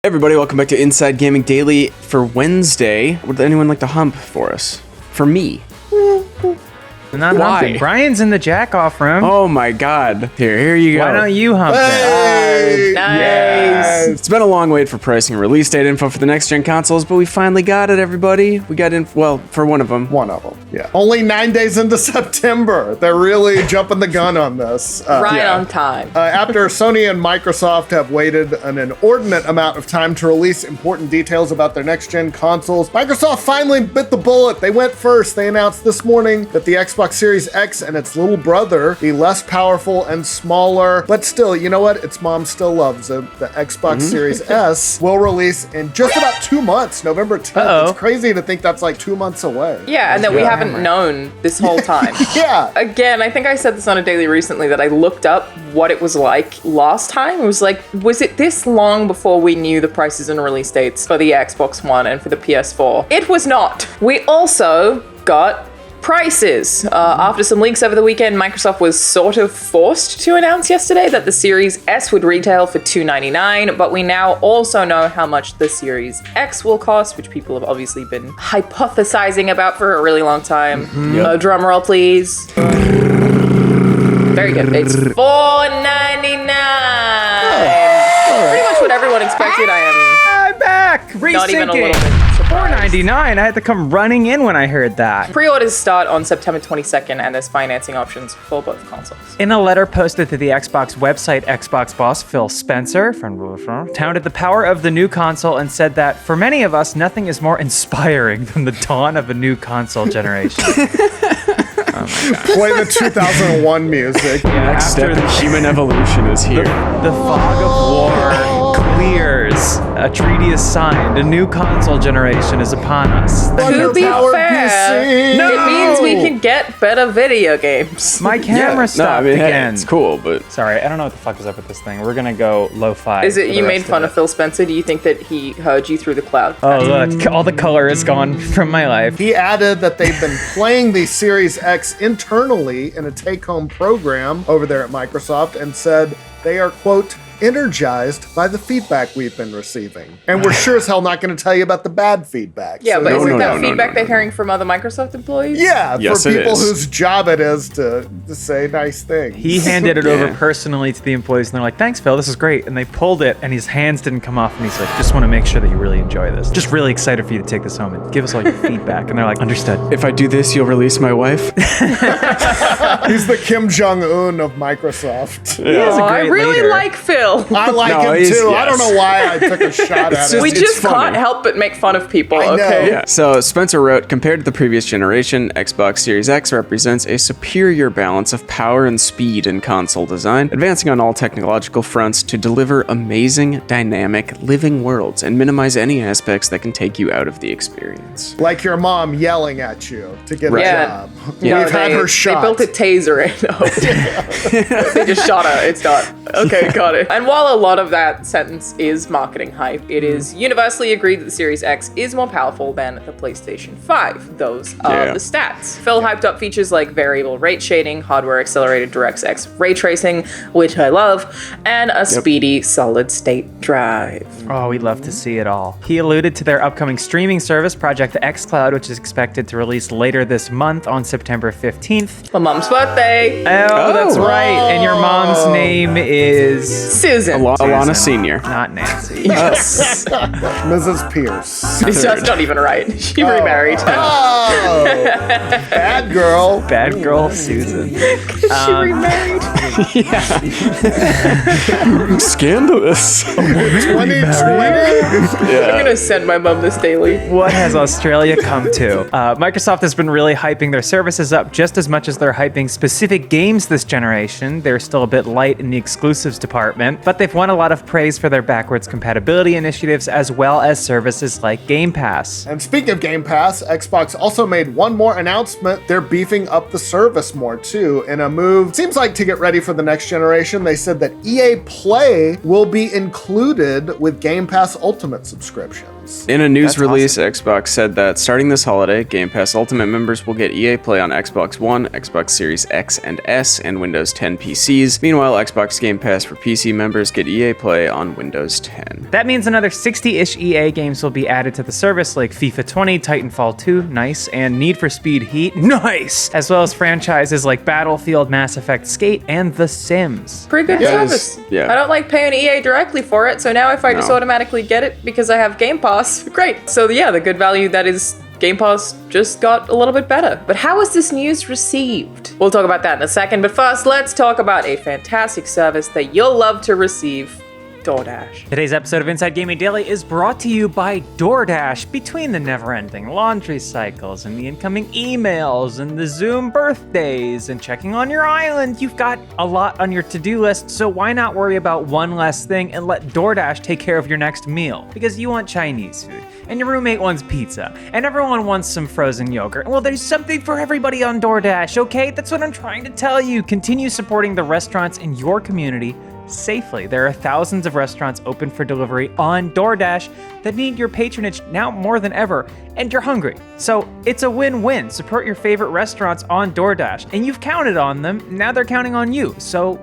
Everybody, welcome back to Inside Gaming Daily for Wednesday. Would anyone like to hump for us? For me. Not humping. Brian's in the jack-off room. Oh my god. Here you go. Why don't you hump that? Nice. Yes. It's been a long wait for pricing and release date info for the next-gen consoles, but we finally got it, everybody. We got for one of them. One of them, yeah. Only 9 days into September. They're really jumping the gun on this. On time. After Sony and Microsoft have waited an inordinate amount of time to release important details about their next-gen consoles, Microsoft finally bit the bullet. They went first. They announced this morning that the Xbox Series X and its little brother, the less powerful and smaller, but still, you know what? Its mom still loves it. The Xbox Series S will release in just about 2 months, November 10th. It's crazy to think that's like 2 months away. Yeah, and that we haven't known this whole time. Yeah. Again, I think I said this on a daily recently that I looked up what it was like last time. It was like, was it this long before we knew the prices and release dates for the Xbox One and for the PS4? It was not. We also got prices. After some leaks over the weekend, Microsoft was sort of forced to announce yesterday that the Series S would retail for $299, but we now also know how much the Series X will cost, which people have obviously been hypothesizing about for a really long time. Drum roll, please. Very good. It's $499. Pretty much what everyone expected. I'm back. Not even a little bit. $4.99. I had to come running in when I heard that. Pre-orders start on September 22nd, and there's financing options for both consoles. In a letter posted to the Xbox website, Xbox boss Phil Spencer touted the power of the new console and said that for many of us, nothing is more inspiring than the dawn of a new console generation. Oh my God. Play the 2001 music. Next step in human evolution is here. The fog of war clears. A treaty is signed. A new console generation is upon us. To be Underpowered fair, PC. it means we can get better video games. My camera stopped hey, again. it's cool, but Sorry, I don't know what the fuck is up with this thing. We're gonna go lo-fi. Is for it the you made rest fun of it. Phil Spencer? Do you think that he heard you through the cloud? Oh, look, all the color is gone from my life. He added that they've been playing the Series X internally in a take-home program over there at Microsoft and said they are, quote, energized by the feedback we've been receiving. And we're sure as hell not going to tell you about the bad feedback. Yeah, So but don't- isn't that no, feedback they're hearing from other Microsoft employees? Yeah, Yes, for it people is. whose job it is to say nice things. He handed it over Yeah. personally to the employees, and they're like, "Thanks, Phil, this is great." And they pulled it, and his hands didn't come off, and he's like, "Just want to make sure that you really enjoy this. Just really excited for you to take this home and give us all your feedback." And they're like, "Understood." if I do this, you'll release my wife? He's the Kim Jong-un of Microsoft. He's a Oh, I great really leader. like Phil. I like No, him he's- too. I don't yes. know why I took a shot at it. We it's just funny. can't help but make fun of people, I know. okay? Yeah. So Spencer wrote, compared to the previous generation, Xbox Series X represents a superior balance of power and speed in console design, advancing on all technological fronts to deliver amazing, dynamic, living worlds and minimize any aspects that can take you out of the experience. Like your mom yelling at you to get a Yeah. job. You know, We've had her shot. They built a taser in. They just shot her. It's done. Okay, got it. And while a lot of that sentence is marketing hype, it is universally agreed that the Series X is more powerful than the PlayStation 5. Those are Yeah. the stats. Phil hyped up features like variable rate shading, hardware-accelerated DirectX ray tracing, which I love, and a speedy solid-state drive. Oh, we'd love to see it all. He alluded to their upcoming streaming service, Project XCloud, which is expected to release later this month on September 15th. My mom's birthday. Oh, that's Oh. right. And your mom's name is Susan. Alana Senior. not Nancy. Yes. Mrs. Pierce. That's not even right. She remarried. Oh, bad girl. Bad girl Susan. She remarried. Scandalous. 2020. I'm gonna send my mom this daily. What has Australia come to? Microsoft has been really hyping their services up just as much as they're hyping specific games this generation. They're still a bit light in the exclusives department, but they've won a lot of praise for their backwards compatibility initiatives as well as services like Game Pass. And speaking of Game Pass, Xbox also made one more announcement. They're beefing up the service more too in a move, seems like to get ready for the next generation. They said that EA Play will be included with Game Pass Ultimate subscriptions. In a news release, Xbox said that starting this holiday, Game Pass Ultimate members will get EA Play on Xbox One, Xbox Series Series X and S and Windows 10 PCs. Meanwhile, Xbox Game Pass for PC members get EA Play on Windows 10. That means another 60-ish EA games will be added to the service, like FIFA 20, Titanfall 2, nice, and Need for Speed Heat, nice, as well as franchises like Battlefield, Mass Effect, Skate, and The Sims. Pretty good service. Yeah. I don't like paying EA directly for it, so now if I just automatically get it because I have Game Pass, great. So yeah, the good value that is Game Pass just got a little bit better. But how was this news received? We'll talk about that in a second, but first, let's talk about a fantastic service that you'll love to receive, DoorDash. Today's episode of Inside Gaming Daily is brought to you by DoorDash. Between the never-ending laundry cycles and the incoming emails and the Zoom birthdays and checking on your island, you've got a lot on your to-do list, so why not worry about one less thing and let DoorDash take care of your next meal? Because you want Chinese food, and your roommate wants pizza, and everyone wants some frozen yogurt. Well, there's something for everybody on DoorDash, okay? That's what I'm trying to tell you. Continue supporting the restaurants in your community safely. There are thousands of restaurants open for delivery on DoorDash that need your patronage now more than ever, and you're hungry. So it's a win-win. Support your favorite restaurants on DoorDash, and you've counted on them. Now they're counting on you. So,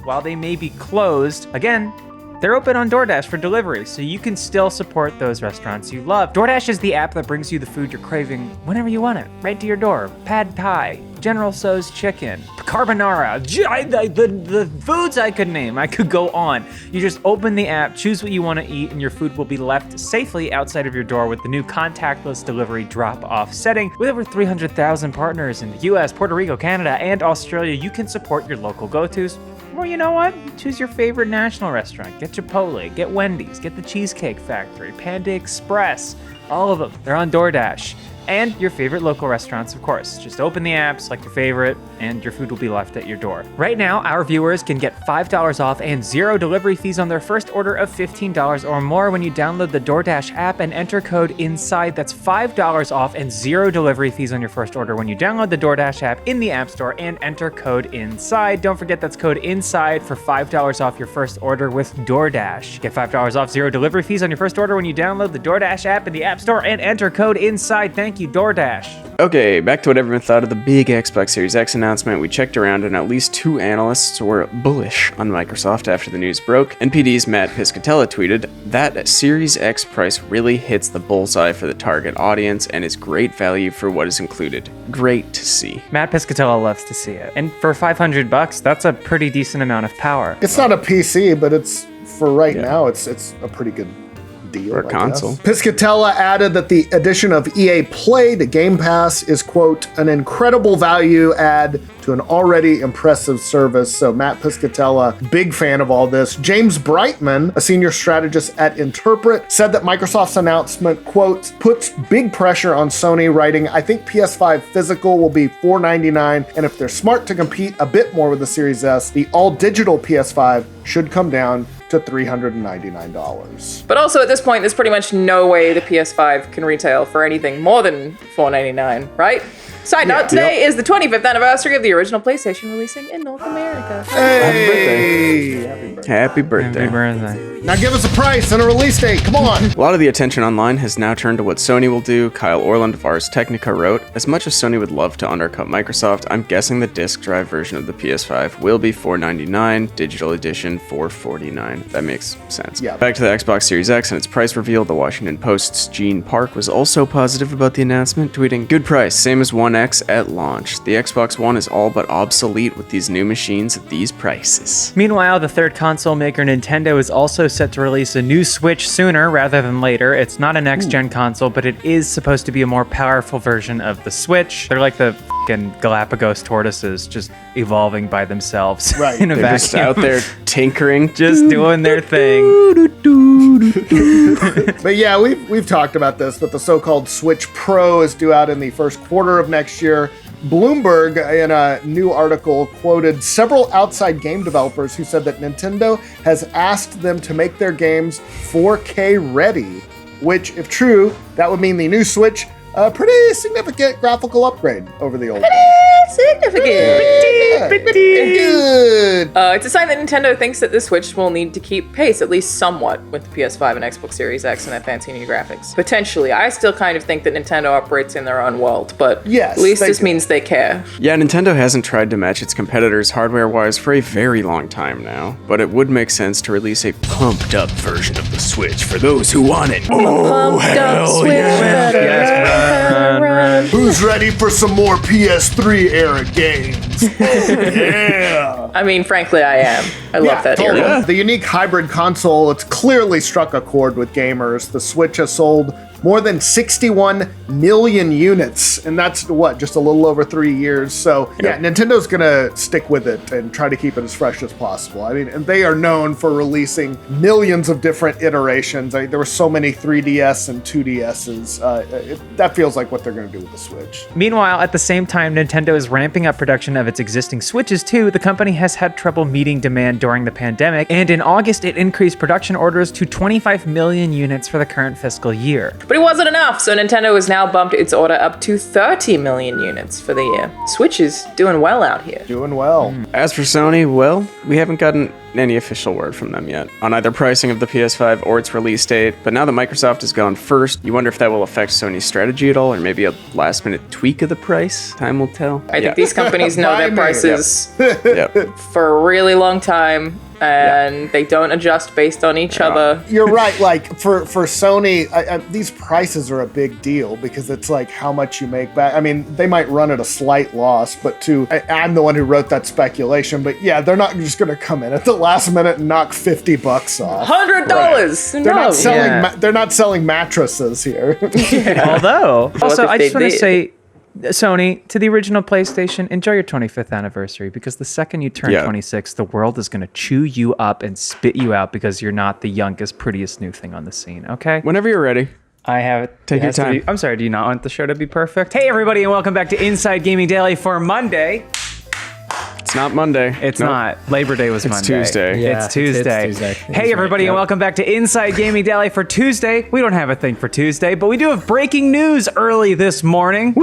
while they may be closed, again, they're open on DoorDash for delivery, so you can still support those restaurants you love. DoorDash is the app that brings you the food you're craving whenever you want it, right to your door. Pad Thai, General Tso's chicken, carbonara, the foods I could name. I could go on. You just open the app, choose what you want to eat, and your food will be left safely outside of your door with the new contactless delivery drop-off setting. With over 300,000 partners in the US, Puerto Rico, Canada, and Australia, you can support your local go-tos. Or you know what? Choose your favorite national restaurant. Get Chipotle, get Wendy's, get the Cheesecake Factory, Panda Express. All of them. They're on DoorDash. And your favorite local restaurants, of course. Just open the app, select your favorite, and your food will be left at your door. Right now, our viewers can get $5 off and 0 delivery fees on their first order of $15 or more when you download the DoorDash app and enter code INSIDE. That's $5 off and 0 delivery fees on your first order when you download the DoorDash app in the App Store and enter code INSIDE. Don't forget that's code INSIDE for $5 off your first order with DoorDash. Get $5 off, 0 delivery fees on your first order when you download the DoorDash app in the App Store and enter code INSIDE. Thank you, DoorDash. Okay, back to what everyone thought of the big Xbox Series X announcement. We checked around and at least 2 analysts were bullish on Microsoft after the news broke. NPD's Matt Piscatella tweeted, "That Series X price really hits the bullseye for the target audience and is great value for what is included. Great to see." Matt Piscatella loves to see it. And for $500, that's a pretty decent amount of power. It's not a PC, but it's for right now. It's a pretty good deal. For a console. Piscatella added that the addition of EA Play to Game Pass is, quote, an incredible value add to an already impressive service. So Matt Piscatella, big fan of all this. James Brightman, a senior strategist at Interpret, said that Microsoft's announcement, quote, puts big pressure on Sony, writing, "I think PS5 physical will be $499, and if they're smart to compete a bit more with the Series S, the all-digital PS5 should come down to $399. But also at this point, there's pretty much no way the PS5 can retail for anything more than $499, right? Side note, today is the 25th anniversary of the original PlayStation releasing in North America. Hey! Happy birthday. Happy birthday. Now give us a price and a release date. Come on. A lot of the attention online has now turned to what Sony will do. Kyle Orland of Ars Technica wrote, "As much as Sony would love to undercut Microsoft, I'm guessing the disk drive version of the PS5 will be $499, digital edition $449. That makes sense. Yeah. Back to the Xbox Series X and its price reveal, the Washington Post's Gene Park was also positive about the announcement, tweeting, "Good price, same as One X at launch. The Xbox One is all but obsolete with these new machines at these prices." Meanwhile, the third console maker Nintendo is also set to release a new Switch sooner rather than later. It's not a next-gen console, but it is supposed to be a more powerful version of the Switch. They're like the f***ing Galapagos tortoises, just evolving by themselves Right. in a They're vacuum. just out there tinkering. just doing their thing. But yeah, we've talked about this, but the so-called Switch Pro is due out in the first quarter of next year. Bloomberg, in a new article, quoted several outside game developers who said that Nintendo has asked them to make their games 4K ready, which, if true, that would mean the new Switch, a pretty significant graphical upgrade over the old one. significant. Good. It's a sign that Nintendo thinks that the Switch will need to keep pace, at least somewhat, with the PS5 and Xbox Series X and their fancy new graphics. Potentially. I still kind of think that Nintendo operates in their own world, but Yes, at least they this do. means they care. Yeah, Nintendo hasn't tried to match its competitors hardware-wise for a very long time now, but it would make sense to release a pumped-up version of the Switch for those who want it. Pumped up Switch, better run, run. Who's ready for some more PS3 era games? Yeah. I mean, frankly, I am. I love that totally. era. The unique hybrid console, it's clearly struck a chord with gamers. The Switch has sold more than 61 million units, and that's what, just a little over 3 years. So yeah, Nintendo's gonna stick with it and try to keep it as fresh as possible. I mean, and they are known for releasing millions of different iterations. There were so many 3DS and 2DSs. That feels like what they're gonna do with the Switch. Meanwhile, at the same time, Nintendo is ramping up production of its existing Switches too. The company has had trouble meeting demand during the pandemic, and in August, it increased production orders to 25 million units for the current fiscal year. But it wasn't enough, so Nintendo has now bumped its order up to 30 million units for the year. Switch is doing well out here. Doing well. As for Sony, well, we haven't gotten any official word from them yet on either pricing of the PS5 or its release date, but now that Microsoft has gone first, you wonder if that will affect Sony's strategy at all, or maybe a last-minute tweak of the price? Time will tell. I think these companies know their Buy me. prices Yep. for a really long time, and they don't adjust based on each other. You're right. Like for Sony, these prices are a big deal because it's like how much you make back. I mean, they might run at a slight loss, but I'm the one who wrote that speculation. But yeah, they're not just going to come in at the last minute and knock $50 off. $100. They're No. not selling. Yeah. They're not selling mattresses here. Although, also, if I just they want to did? say, Sony, to the original PlayStation, enjoy your 25th anniversary, because the second you turn 26, the world is going to chew you up and spit you out because you're not the youngest, prettiest new thing on the scene, okay? Whenever you're ready. I have it. Take it your has to time. be- I'm sorry, do you not want the show to be perfect? Hey, everybody, and welcome back to Inside Gaming Daily for Monday. It's not Monday. It's Nope. not. Labor Day was Monday. Tuesday. Yeah, It's Tuesday. it's Tuesday. Hey, everybody, and welcome back to Inside Gaming Daily for Tuesday. We don't have a thing for Tuesday, but we do have breaking news early this morning.